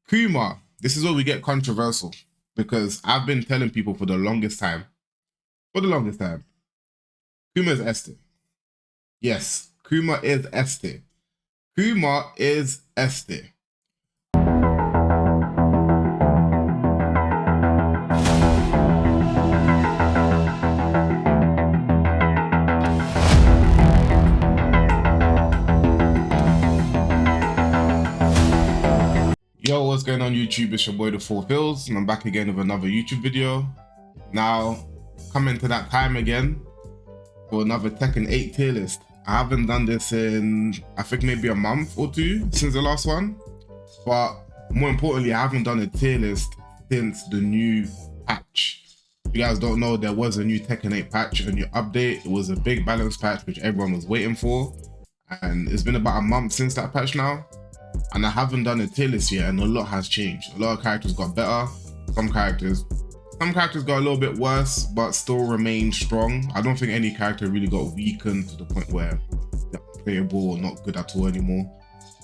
Kuma, this is where we get controversial because I've been telling people for the longest time, Kuma is Este. Yes, Kuma is Este. Kuma is Este. Yo, what's going on YouTube? It's your boy the 4 Fills, and I'm back again with another YouTube video. Now, coming to that time again for another Tekken 8 tier list. I haven't done this in, I think maybe a month or two since the last one. But more importantly, I haven't done a tier list since the new patch. If you guys don't know, there was a new Tekken 8 patch, a new update. It was a big balance patch which everyone was waiting for. And it's been about a month since that patch now. And I haven't done a tier list yet, and a lot has changed. A lot of characters got better. Some characters got a little bit worse, but still remain strong. I don't think any character really got weakened to the point where they're playable or not good at all anymore.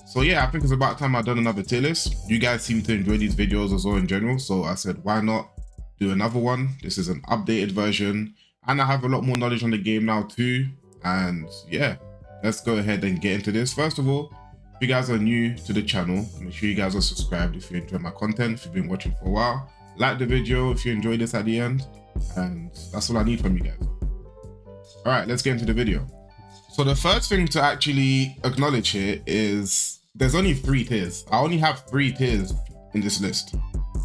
So yeah, I think it's about time I've done another tier list. You guys seem to enjoy these videos as well in general, so I said why not do another one. This is an updated version, and I have a lot more knowledge on the game now too. And yeah, let's go ahead and get into this. First of all, if you guys are new to the channel, make sure you guys are subscribed if you enjoy my content. If you've been watching for a while, like the video if you enjoyed this at the end, and that's all I need from you guys. All right, let's get into the video. So the first thing to actually acknowledge here is there's only 3 tiers. I only have 3 tiers in this list.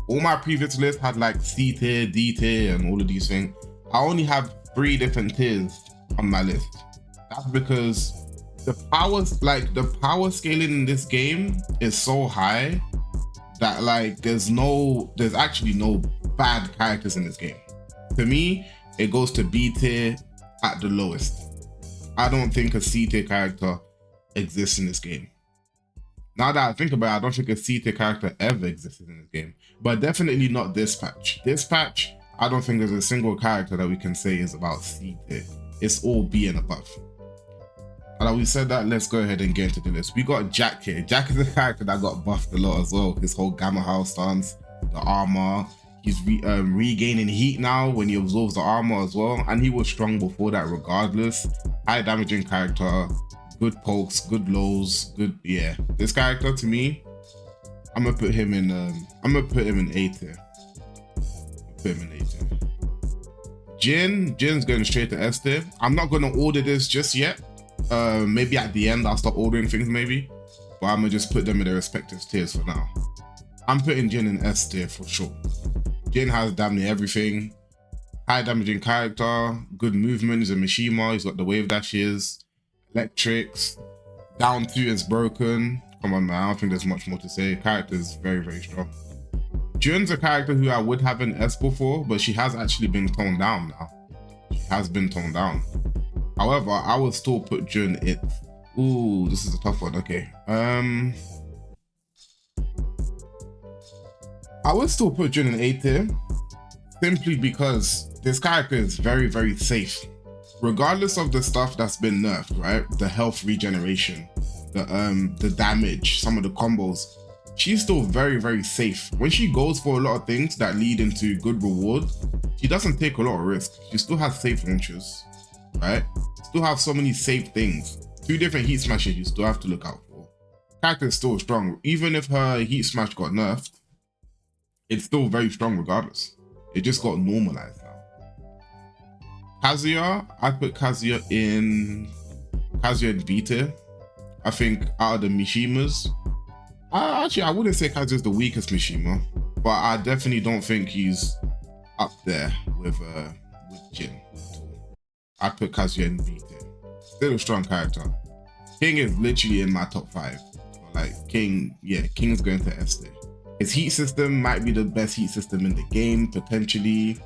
All my previous lists had like C tier, D tier, and all of these things. I only have 3 different tiers on my list. That's because the power scaling in this game is so high that like there's actually no bad characters in this game. To me, it goes to B tier at the lowest. I don't think a C tier character exists in this game. Now that I think about it, I don't think a C tier character ever existed in this game, but definitely not this patch. This patch, I don't think there's a single character that we can say is about C tier. It's all B and above. And like we said that, let's go ahead and get into the list. We got Jack here. Jack is a character that got buffed a lot as well. His whole Gamma House stance, the armor. He's regaining heat now when he absorbs the armor as well. And he was strong before that regardless. High damaging character, good pokes, good lows, good, yeah. This character to me, I'm gonna put him in A tier. Jin's going straight to S tier. I'm not gonna order this just yet. Maybe at the end I'll stop ordering things maybe, but I'm gonna just put them in their respective tiers for now. I'm putting Jin in S tier for sure. Jin has damn near everything. High damaging character, good movement, he's a Mishima, he's got the wave dashes, electrics, down 2 is broken. Come on man, I don't think there's much more to say. Character is very, very strong. Jun's a character who I would have an S before, but she has actually been toned down now. She has been toned down. However, I would still put Jun in. Ooh, this is a tough one. Okay. I would still put Jun in A tier, simply because this character is very, very safe. Regardless of the stuff that's been nerfed, right? The health regeneration, the damage, some of the combos. She's still very, very safe. When she goes for a lot of things that lead into good reward, she doesn't take a lot of risk. She still has safe launches, right? Still have so many safe things. 2 different heat smashes you still have to look out for. Character is still strong. Even if her heat smash got nerfed, it's still very strong regardless. It just got normalized now. Kazuya, I put Kazuya in B tier. I think out of the Mishimas, actually I wouldn't say Kazuya's the weakest Mishima, but I definitely don't think he's up there with Jin. I put Kazuya in B tier. Still a strong character. King is literally in my top 5. So like King, yeah, King's going to S tier. His heat system might be the best heat system in the game, potentially.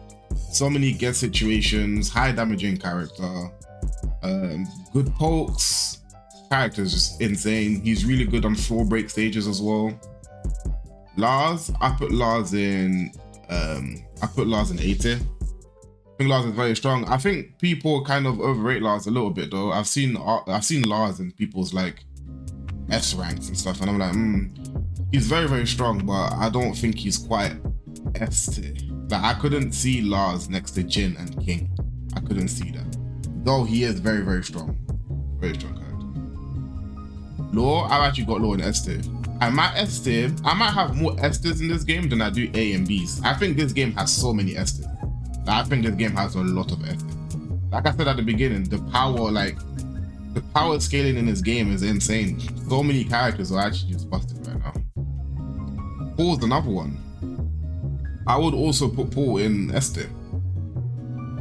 So many guess situations, high damaging character, good pokes. Character is just insane. He's really good on floor break stages as well. Lars, I put Lars in A tier. I think Lars is very strong. I think people kind of overrate Lars a little bit though. I've seen Lars in people's like S ranks and stuff, and I'm like, He's very, very strong, but I don't think he's quite S tier. Like, I couldn't see Lars next to Jin and King. I couldn't see that. Though he is very, very strong. Very strong character. Law, I've actually got Law in S tier. And my S tier, I might have more S tiers in this game than I do A and Bs. I think this game has so many S tiers. Like, I think this game has a lot of S tiers. Like I said at the beginning, the power scaling in this game is insane. So many characters are actually just busted right now. Paul's another one. I would also put Paul in S tier,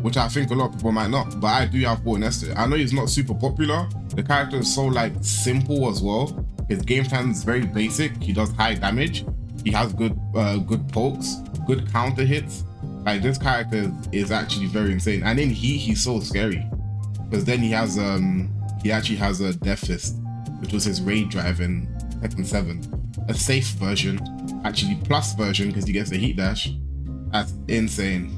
which I think a lot of people might not, but I do have Paul in S tier. I know he's not super popular. The character is so like simple as well. His game plan is very basic. He does high damage. He has good pokes, good counter hits. Like, this character is actually very insane. And in he's so scary, because then he actually has a Death Fist, which was his raid drive in Tekken 7. A safe version, actually plus version, because he gets a heat dash. That's insane.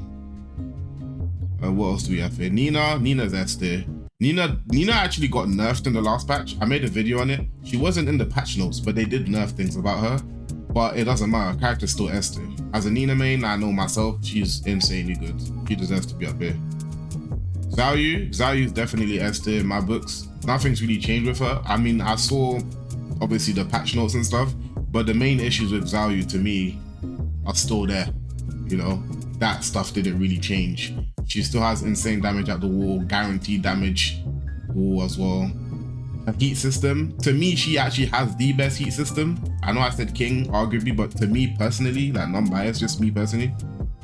What else do we have here? Nina's S tier. Nina actually got nerfed in the last patch. I made a video on it. She wasn't in the patch notes, but they did nerf things about her. But it doesn't matter, her character's still S tier. As a Nina main, I know myself, she's insanely good. She deserves to be up here. Xiaoyu is definitely S tier in my books. Nothing's really changed with her. I mean, I saw obviously the patch notes and stuff, but the main issues with Xiaoyu to me are still there. You know, that stuff didn't really change. She still has insane damage at the wall, guaranteed damage wall as well. Her heat system, to me, she actually has the best heat system. I know I said King, arguably, but to me personally, like non-biased, just me personally,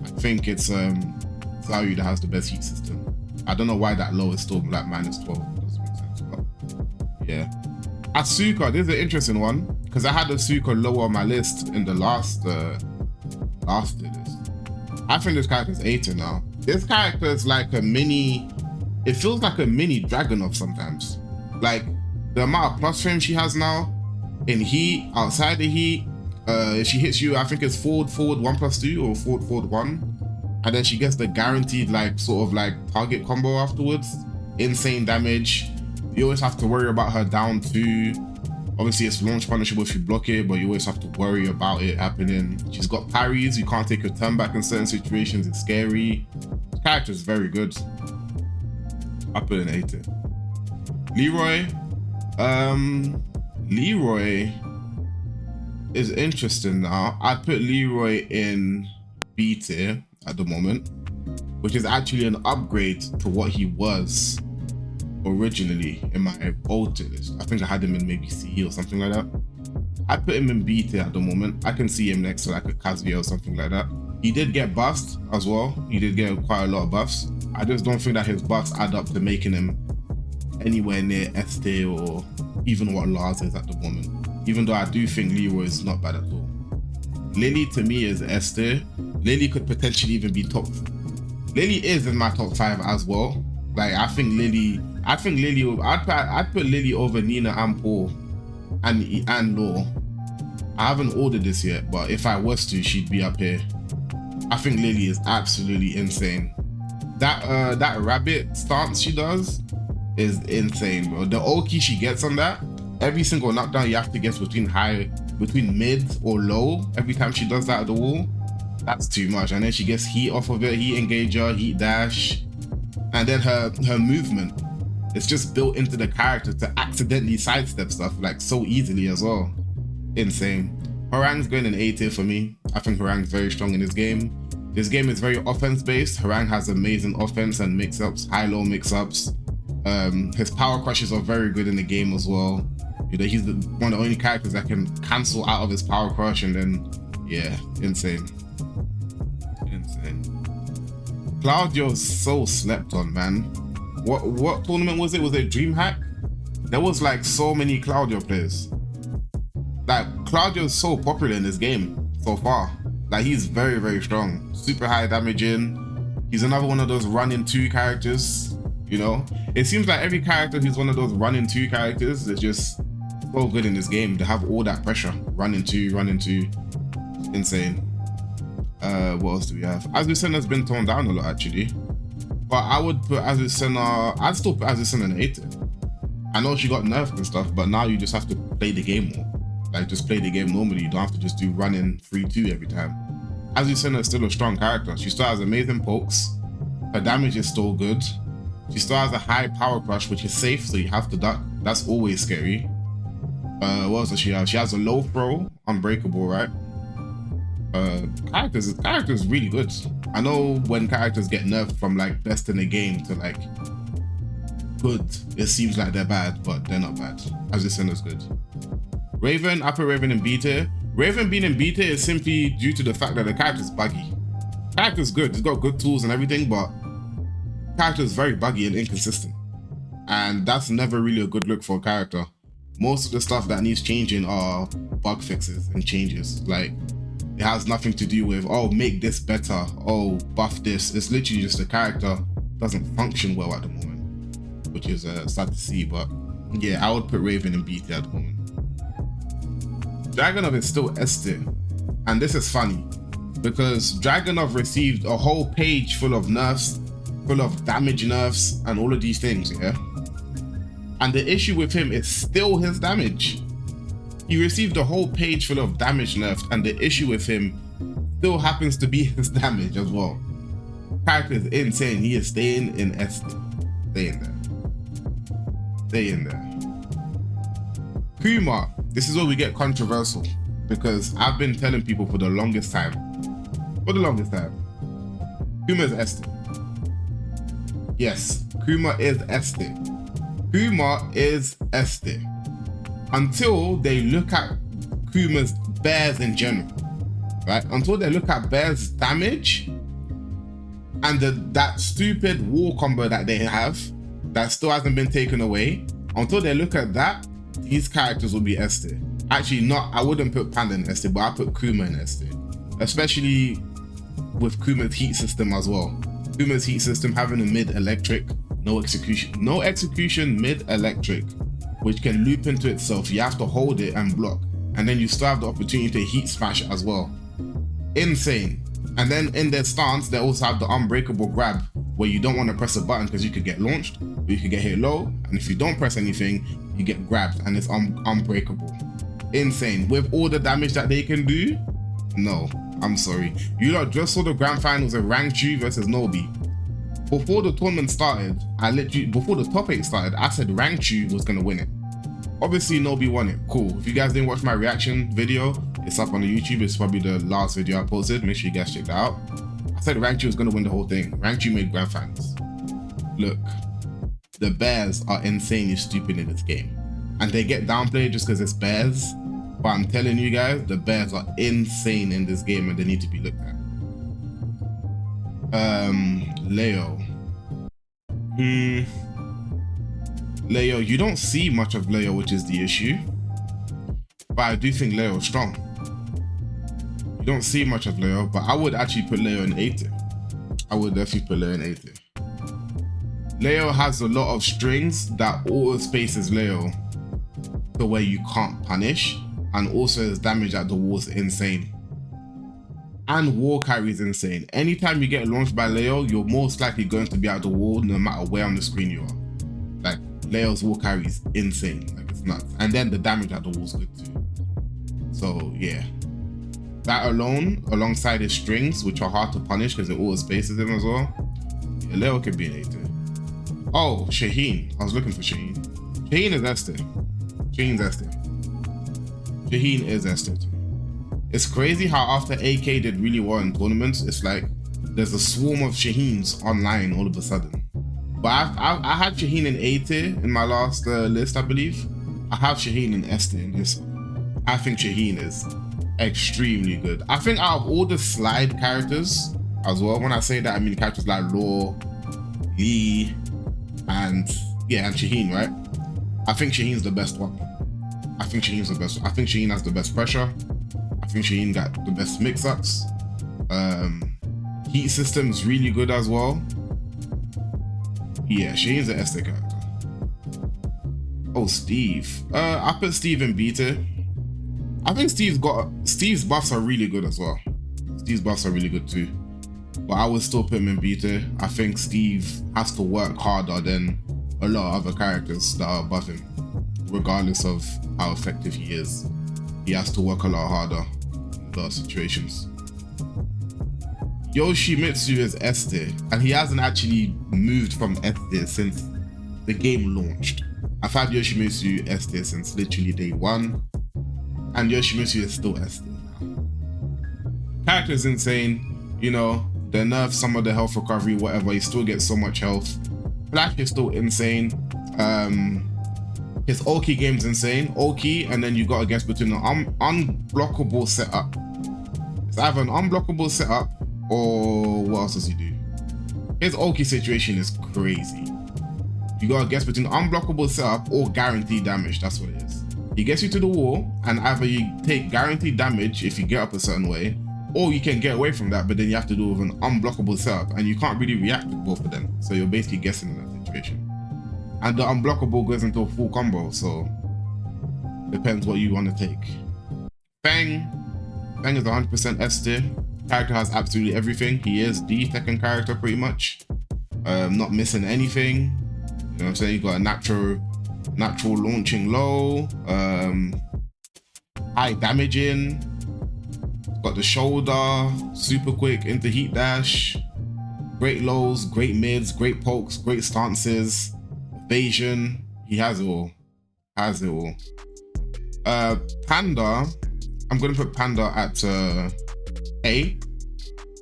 I think it's Xiaoyu that has the best heat system. I don't know why that low is still like -12. It doesn't make sense, but yeah. Asuka, this is an interesting one, because I had Asuka lower on my list in the last list. I think this character's A tier now. This character is like a mini, it feels like a mini Dragunov sometimes. Like, the amount of plus frame she has now, in heat, outside the heat, if she hits you, I think it's forward 1+2 or forward 1. And then she gets the guaranteed like sort of like target combo afterwards. Insane damage. You always have to worry about her down 2. Obviously it's launch punishable if you block it, but you always have to worry about it happening. She's got parries, you can't take your turn back in certain situations, it's scary. The character is very good. I put an A tier. Leroy. Leroy is interesting now. I put Leroy in B tier at the moment, which is actually an upgrade to what he was originally in my old tier list. I think I had him in maybe C or something like that. I put him in B tier at the moment. I can see him next to like a Kazuya or something like that. He did get buffed as well. He did get quite a lot of buffs. I just don't think that his buffs add up to making him anywhere near S tier or even what Lars is at the moment. Even though I do think Leroy is not bad at all. Lily to me is S tier. Lily could potentially even be top. Lily is in my top 5 as well. Like, I'd put Lily over Nina and Paul and Law. I haven't ordered this yet, but if I was to, she'd be up here. I think Lily is absolutely insane. That rabbit stance she does is insane, bro. The Oki she gets on that, every single knockdown you have to guess between mid or low every time she does that at the wall. That's too much. And then she gets heat off of it, heat engager, heat dash. And then her movement, it's just built into the character to accidentally sidestep stuff like so easily as well. Insane. Harang's going in A tier for me. I think Harang's very strong in this game. This game is very offense based. Harang has amazing offense and mix-ups, high-low mix-ups. His power crushes are very good in the game as well. You know, he's one of the only characters that can cancel out of his power crush, and then, yeah, insane. Insane. Claudio's so slept on, man. What tournament was it? Was it DreamHack? There was like so many Claudio players. Like, Claudio's so popular in this game so far. Like, he's very, very strong. Super high damaging. He's another one of those run-in-2 characters, you know? It seems like every character who's one of those run-in-2 characters is just so good in this game. They have all that pressure. Run-in-2. Insane. What else do we have? Azucena's been toned down a lot, actually. But I would put Azucena, I'd still put Azucena in A tier. I know she got nerfed and stuff, but now you just have to play the game more. Like, just play the game normally. You don't have to just do running 3-2 every time. Azucena is still a strong character. She still has amazing pokes. Her damage is still good. She still has a high power crush, which is safe, so you have to duck. That's always scary. What else does she have? She has a low throw, unbreakable, right? Character is really good. I know when characters get nerfed from like best in the game to like good, it seems like they're bad, but they're not bad. Azucena's good. Raven, I put Raven in B tier. Raven being in B tier is simply due to the fact that the character's buggy. Character's good, he's got good tools and everything, but character is very buggy and inconsistent. And that's never really a good look for a character. Most of the stuff that needs changing are bug fixes and changes. Like, it has nothing to do with, oh, make this better, oh, buff this. It's literally just the character doesn't function well at the moment, which is sad to see. But yeah, I would put Raven in B tier at the moment. Dragunov is still S tier, and this is funny because Dragunov received a whole page full of nerfs, full of damage nerfs, and all of these things, yeah? And the issue with him is still his damage. He received a whole page full of damage nerfs, and the issue with him still happens to be his damage as well. Character is insane. He is staying in S tier. Stay in there. Stay in there. Kuma. This is where we get controversial, because I've been telling people for the longest time. Kuma is S tier. Yes, Kuma is S tier. Kuma is S tier. Until they look at Kuma's bears in general, right? Until they look at bears' damage and that stupid wall combo that they have that still hasn't been taken away. Until they look at that, these characters will be S tier. Actually, not. I wouldn't put Panda in S tier, but I put Kuma in S tier, especially with Kuma's heat system as well. Kuma's heat system having a mid electric, no execution, mid electric, which can loop into itself. You have to hold it and block, and then you still have the opportunity to heat smash as well. Insane. And then in their stance, they also have the unbreakable grab, where you don't want to press a button because you could get launched, or you could get hit low, and if you don't press anything, you get grabbed, and it's unbreakable. Insane. With all the damage that they can do, no, I'm sorry. You lot just saw the grand finals of Rangchu versus Nobi. Before the tournament started, before the top 8 started, I said Rangchu was gonna win it. Obviously, Nobi won it. Cool. If you guys didn't watch my reaction video, it's up on the YouTube. It's probably the last video I posted. Make sure you guys check that out. I said Rangchu was gonna win the whole thing. Rangchu made grand finals. Look, the bears are insanely stupid in this game, and they get downplayed just because it's bears. But I'm telling you guys, the bears are insane in this game, and they need to be looked at. Leo. Leo, you don't see much of Leo, which is the issue. But I do think Leo is strong. You don't see much of Leo, but I would actually put Leo in A tier. I would definitely put Leo in A tier. Leo has a lot of strings that auto spaces Leo to where you can't punish, and also his damage at the wall is insane. And wall carry is insane. Anytime you get launched by Leo, you're most likely going to be at the wall no matter where on the screen you are. Like, Leo's wall carry is insane. Like, it's nuts. And then the damage at the wall is good too. So yeah, that alone, alongside his strings, which are hard to punish because it auto spaces him as well, yeah, Leo could be an A tier. Oh, Shaheen. I was looking for Shaheen. Shaheen is S tier. Shaheen's S tier. Shaheen is S tier. It's crazy how after AK did really well in tournaments, it's like there's a swarm of Shaheens online all of a sudden. But I had Shaheen in A tier in my last list, I believe. I have Shaheen in S tier in this. I think Shaheen is extremely good. I think out of all the slide characters as well, when I say that, I mean characters like Law, Lee, and Shaheen, right? I think Shaheen's the best one. I think Shaheen's the best. I think Shaheen has the best pressure. I think Shaheen got the best mix-ups. Heat system is really good as well. Yeah, Shaheen's an S tier character. Oh, Steve. I put Steve in B tier. I think Steve's buffs are really good as well. Steve's buffs are really good too. But I would still put him in B tier. I think Steve has to work harder than a lot of other characters that are above him, regardless of how effective he is. he has to work a lot harder in a lot of situations. Yoshimitsu is S tier, and he hasn't actually moved from S tier since the game launched. I've had Yoshimitsu S tier since literally day one, and Yoshimitsu is still S tier now. Character is insane, you know, they nerf some of the health recovery, whatever, he still gets so much health. Flash is still insane. His Oki game's insane. Oki, and then you gotta guess between an unblockable setup. It's either an unblockable setup or what else does he do? His Oki situation is crazy. You gotta guess between unblockable setup or guaranteed damage. That's what it is. He gets you to the wall, and either you take guaranteed damage if you get up a certain way, or you can get away from that, but then you have to do it with an unblockable setup, and you can't really react with both of them. So you're basically guessing in that situation. And the unblockable goes into a full combo, so depends what you want to take. Fang is 100% S tier. Character has absolutely everything. He is the Tekken character pretty much. Not missing anything. You know what I'm saying? You got a natural launching low, high damaging. Got the shoulder, super quick into heat dash, great lows, great mids, great pokes, great stances, evasion. He has it all. Panda, I'm gonna put Panda at A.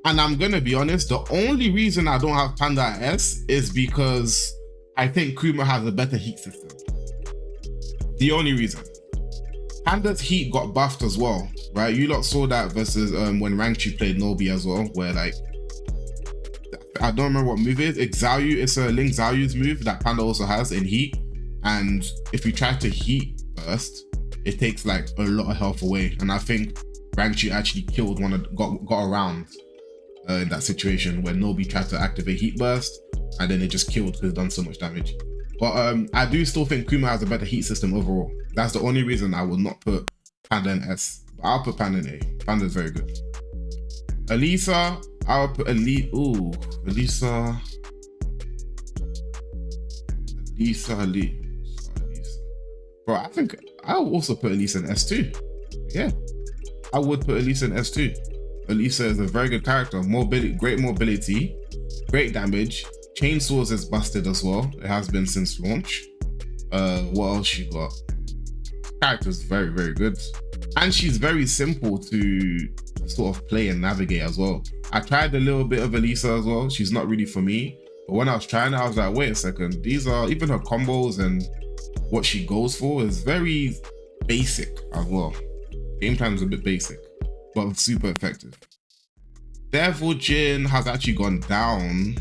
And I'm gonna be honest, the only reason I don't have Panda at S is because I think Kuma has a better heat system. The only reason. Panda's heat got buffed as well, right? You lot saw that versus when Rangchu played Nobi as well, where like, I don't remember what move it is. It's a Link Xiaoyu's move that Panda also has in heat. And if you try to heat burst, it takes like a lot of health away. And I think Rangchu actually killed got around in that situation where Nobi tried to activate heat burst, and then it just killed because it done so much damage. But I do still think Kuma has a better heat system overall. That's the only reason I will not put Panda in S. But I'll put Panda in A. Panda is very good. Elisa, I'll put Elisa. Bro, I think I'll also put Elisa in S too. Yeah, I would put Elisa in S too. Elisa is a very good character. Great mobility, great damage. Chainsaws is busted as well. It has been since launch. What else you got? Character's very, very good. And she's very simple to sort of play and navigate as well. I tried a little bit of Elisa as well. She's not really for me. But when I was trying it, I was like, wait a second. These are, even her combos and what she goes for is very basic as well. Game time is a bit basic, but super effective. Devil Jin has actually gone down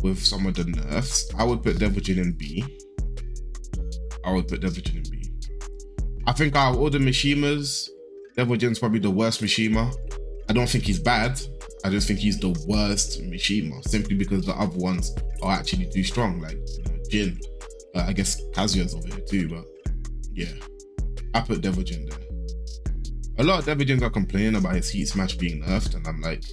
with some of the nerfs. I would put Devil Jin in B. I think out of all the Mishimas, Devil Jin's probably the worst Mishima. I don't think he's bad. I just think he's the worst Mishima, simply because the other ones are actually too strong. Like, you know, Jin. I guess Kazuya's over here too, but yeah. I put Devil Jin there. A lot of Devil Jins are complaining about his heat smash being nerfed, and I'm like,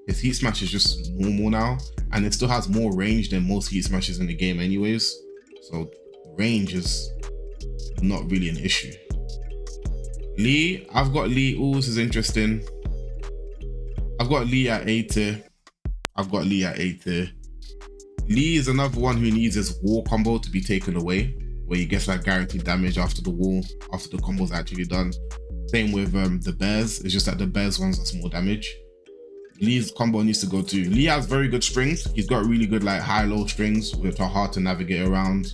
his heat smash is just normal now, and it still has more range than most heat smashes in the game anyways. So range is not really an issue. Lee, I've got Lee. Ooh, this is interesting. I've got Lee at A tier. Lee is another one who needs his wall combo to be taken away, where he gets like guaranteed damage after the wall, after the combo's actually done. Same with the Bears. It's just that the Bears ones are small damage. Lee's combo needs to go too. Lee has very good strings. He's got really good like high-low strings, which are hard to navigate around.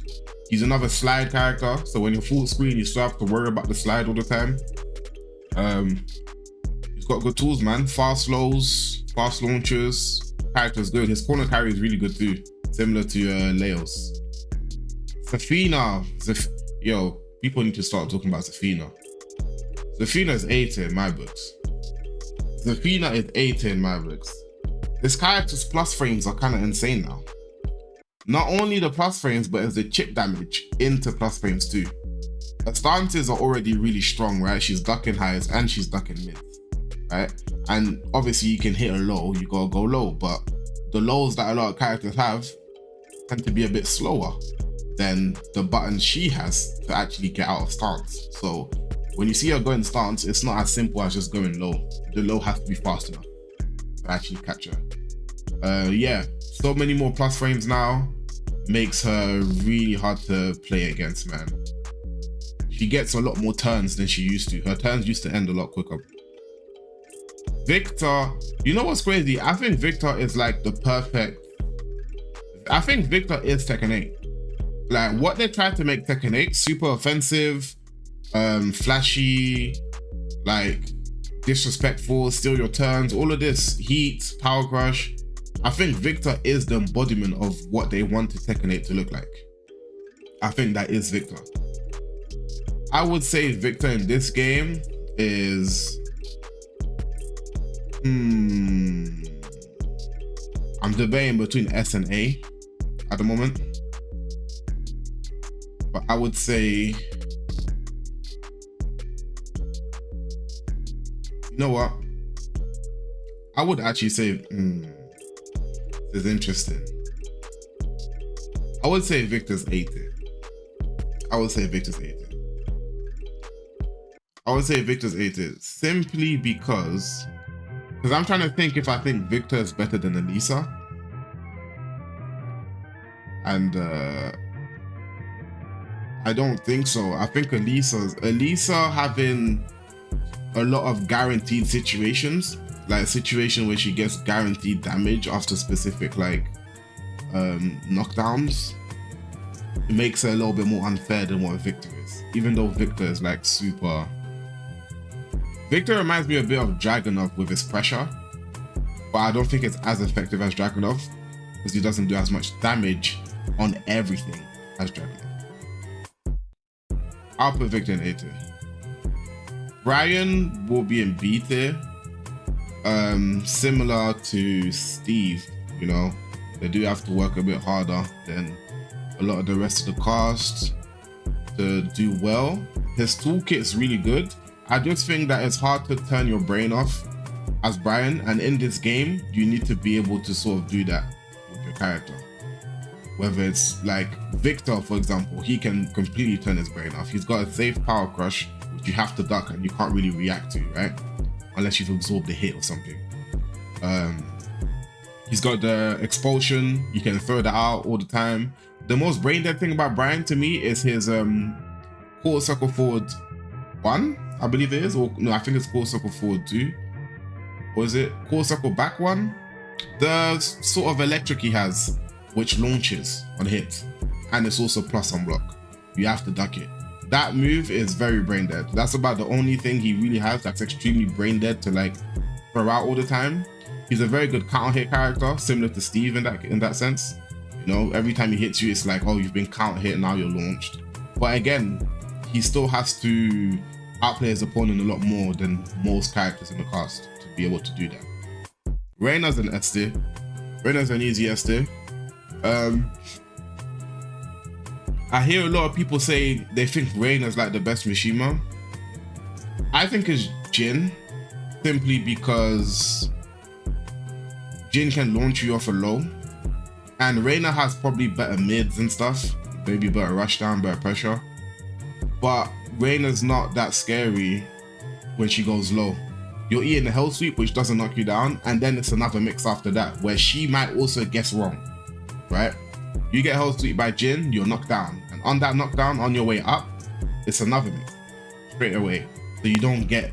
He's another slide character, so when you're full screen, you still have to worry about the slide all the time. He's got good tools, man. Fast lows, fast launches. Character's good. His corner carry is really good too, similar to Leo's. Zafina. Yo, people need to start talking about Zafina. Zafina is A tier in my books. This character's plus frames are kind of insane now. Not only the plus frames, but it's the chip damage into plus frames too. Her stances are already really strong, right? She's ducking highs and she's ducking mids, right? And obviously you can hit a low, you gotta go low, but the lows that a lot of characters have tend to be a bit slower than the buttons she has to actually get out of stance. So When you see her going stance, it's not as simple as just going low. The low has to be fast enough to actually catch her. Yeah, so many more plus frames now. Makes her really hard to play against, man. She gets a lot more turns than she used to. Her turns used to end a lot quicker. Victor, you know what's crazy? I think Victor is like the perfect... I think Victor is Tekken 8. Like what they tried to make Tekken 8, super offensive, flashy, like disrespectful, steal your turns, all of this, heat, power crush. I think Victor is the embodiment of what they wanted Tekken 8 to look like. I think that is Victor. I would say Victor in this game is... I'm debating between S and A at the moment. But I would say... You know what? I would actually say... This is interesting. I would say Victor's 80. I would say Victor's 80. I would say Victor's 80 simply because I'm trying to think if I think Victor is better than Elisa. And I don't think so. I think Elisa having a lot of guaranteed situations, like a situation where she gets guaranteed damage after specific like knockdowns. It makes her a little bit more unfair than what Victor is. Even though Victor is like super... Victor reminds me a bit of Dragunov with his pressure, but I don't think it's as effective as Dragunov because he doesn't do as much damage on everything as Dragunov. I'll put Victor in A tier. Brian will be in B tier. Similar to Steve, you know, they do have to work a bit harder than a lot of the rest of the cast to do well. His toolkit is really good. I just think that it's hard to turn your brain off as Brian, and in this game, you need to be able to sort of do that with your character. Whether it's like Victor, for example, he can completely turn his brain off. He's got a safe power crush, which you have to duck and you can't really react to, right? Unless you've absorbed a hit or something. He's got the expulsion, you can throw that out all the time. The most brain dead thing about Brian to me is his quarter circle forward 1, I believe it is, or no, I think it's quarter circle forward 2. Or is it quarter circle back 1? The sort of electric he has, which launches on hit, and it's also plus on block. You have to duck it. That move is very brain dead. That's about the only thing he really has that's extremely brain dead to like throw out all the time. He's a very good counter hit character, similar to Steve in that sense. You know, every time he hits you, it's like, oh, you've been counter hit, now you're launched. But again, he still has to outplay his opponent a lot more than most characters in the cast to be able to do that. Reina's an S tier. Reina's an easy S tier. I hear a lot of people say they think Reina's like the best Mishima. I think it's Jin, simply because Jin can launch you off a low, and Reina has probably better mids and stuff, maybe better rush down, better pressure. But Reina's not that scary when she goes low. You're eating the hell sweep, which doesn't knock you down, and then it's another mix after that, where she might also guess wrong, right? You get hell sweep by Jin, you're knocked down, and on that knockdown, on your way up, it's another mix straight away. So you don't get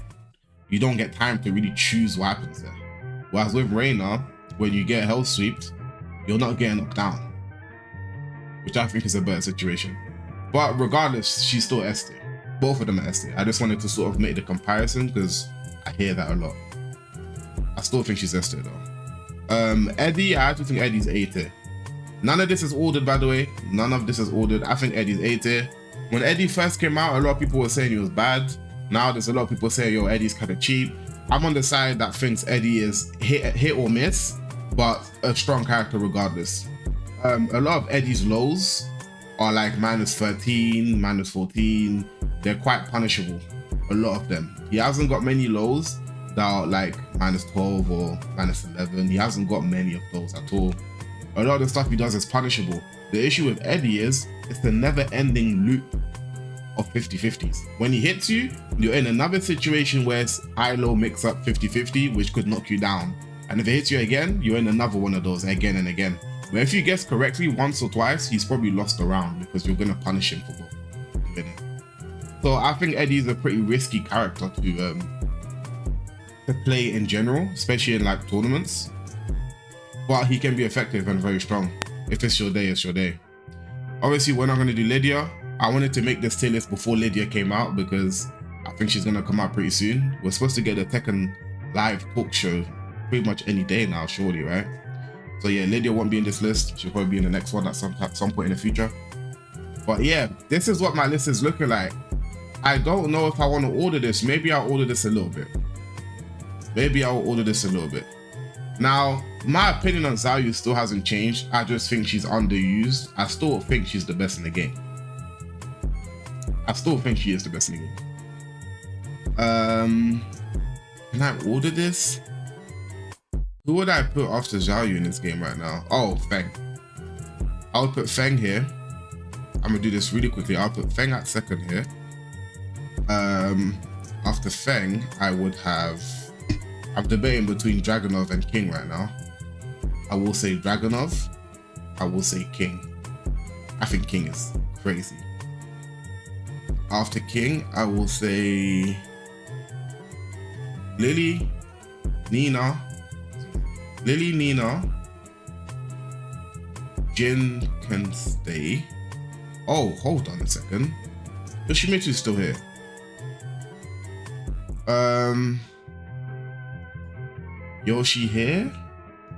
time to really choose what happens there. Whereas with Reina, when you get hell sweeped, you're not getting knocked down, which I think is a better situation. But regardless, she's still S tier. Both of them are S tier. I just wanted to sort of make the comparison because I hear that a lot. I still think she's S tier though. Eddie, I actually think Eddie's A tier. None of this is ordered, by the way. None of this is ordered. I think Eddie's A tier. When Eddie first came out, a lot of people were saying he was bad. Now there's a lot of people saying, yo, Eddie's kind of cheap. I'm on the side that thinks Eddie is hit or miss, but a strong character regardless. A lot of Eddie's lows are like -13, -14. They're quite punishable, a lot of them. He hasn't got many lows that are like -12 or -11. He hasn't got many of those at all. A lot of the stuff he does is punishable. The issue with Eddie is it's a never-ending loop. of 50-50s. When he hits you, you're in another situation where it's high-low mix-up 50-50, which could knock you down. And if it hits you again, you're in another one of those again and again. But if you guess correctly once or twice, he's probably lost the round because you're going to punish him for both. So I think Eddie's a pretty risky character to play in general, especially in like tournaments. But he can be effective and very strong. If it's your day, it's your day. Obviously, we're not going to do Lydia. I wanted to make this tier list before Lydia came out because I think she's going to come out pretty soon. We're supposed to get a Tekken live talk show pretty much any day now, surely, right? So yeah, Lydia won't be in this list. She'll probably be in the next one at some point in the future. But yeah, this is what my list is looking like. I don't know if I want to order this. Maybe I'll order this a little bit. Now, my opinion on Xiaoyu still hasn't changed. I just think she's underused. I still think she's the best in the game. I still think she is the best in the game. Can I order this? Who would I put after Xiaoyu in this game right now? Oh, Feng. I'll put Feng here. I'm gonna do this really quickly. I'll put Feng at second here. After Feng, I would have... I'm debating between Dragunov and King right now. I will say Dragunov. I will say King. I think King is crazy. After King, I will say Lily, Nina, Jin can stay. Oh, hold on a second. Yoshimitsu's still here. Yoshi here?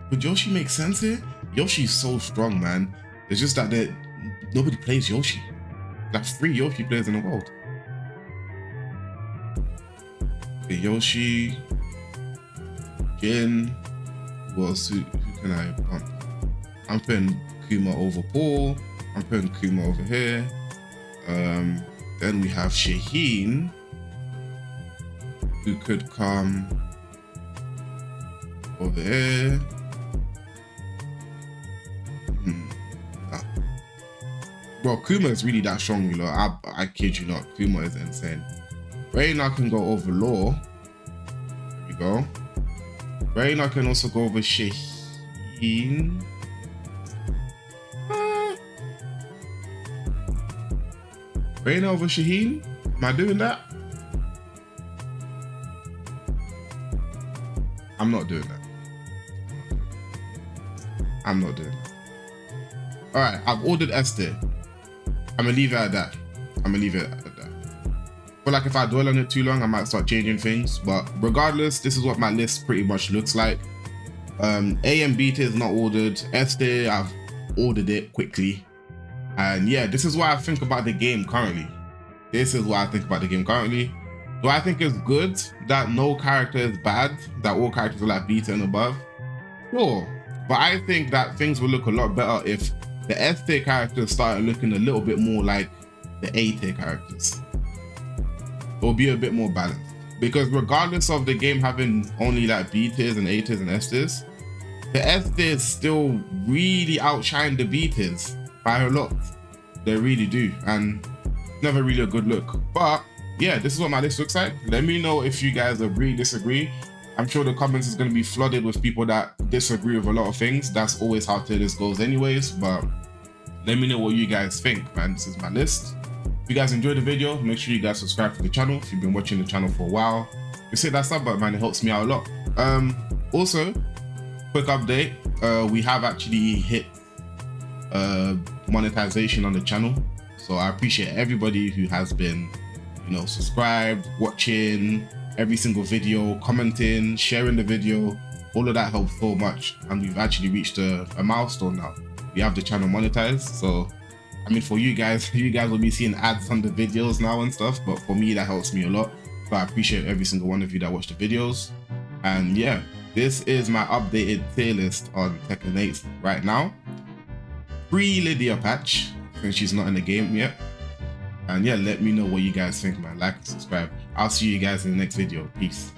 Would Yoshi make sense here? Yoshi's so strong, man. It's just that nobody plays Yoshi. Like 3 Yoshi players in the world. Okay, Yoshi, Jin. Who else? Who can I pump? I'm putting Kuma over Paul. I'm putting Kuma over here. Then we have Shaheen, who could come over here. Bro, Kuma is really that strong, you know. I kid you not. Kuma is insane. Reina can go over Law. There we go. Reina can also go over Shaheen. Reina over Shaheen? Am I doing that? I'm not doing that. I'm not doing that. Alright, I've ordered Esther. I'm gonna leave it at that. But like if I dwell on it too long, I might start changing things. But regardless, this is what my list pretty much looks like. A and B tier is not ordered. Esther, I've ordered it quickly. And yeah, this is what I think about the game currently. Do I think it's good that no character is bad, that all characters are like B tier and above? Sure. But I think that things will look a lot better if the S tier characters started looking a little bit more like the A tier characters. It'll be a bit more balanced. Because regardless of the game having only like B tiers and A tiers and S tiers, the S tiers still really outshine the B tiers by a lot. They really do, and never really a good look. But yeah, this is what my list looks like. Let me know if you guys agree, disagree. I'm sure the comments is going to be flooded with people that disagree with a lot of things. That's always how tier list goes anyways, but let me know what you guys think, man. This is my list. If you guys enjoyed the video, make sure you guys subscribe to the channel if you've been watching the channel for a while. Just hit that sub button, man. It helps me out a lot. Also, quick update. We have actually hit monetization on the channel. So I appreciate everybody who has been, you know, subscribed, watching every single video, commenting, sharing the video. All of that helps so much. And we've actually reached a milestone now. We have the channel monetized. So, I mean, for you guys will be seeing ads on the videos now and stuff. But for me, that helps me a lot. So I appreciate every single one of you that watch the videos. And yeah, this is my updated tier list on Tekken 8 right now. Pre-Lydia patch, since she's not in the game yet. And yeah, let me know what you guys think, man. Like and subscribe. I'll see you guys in the next video. Peace.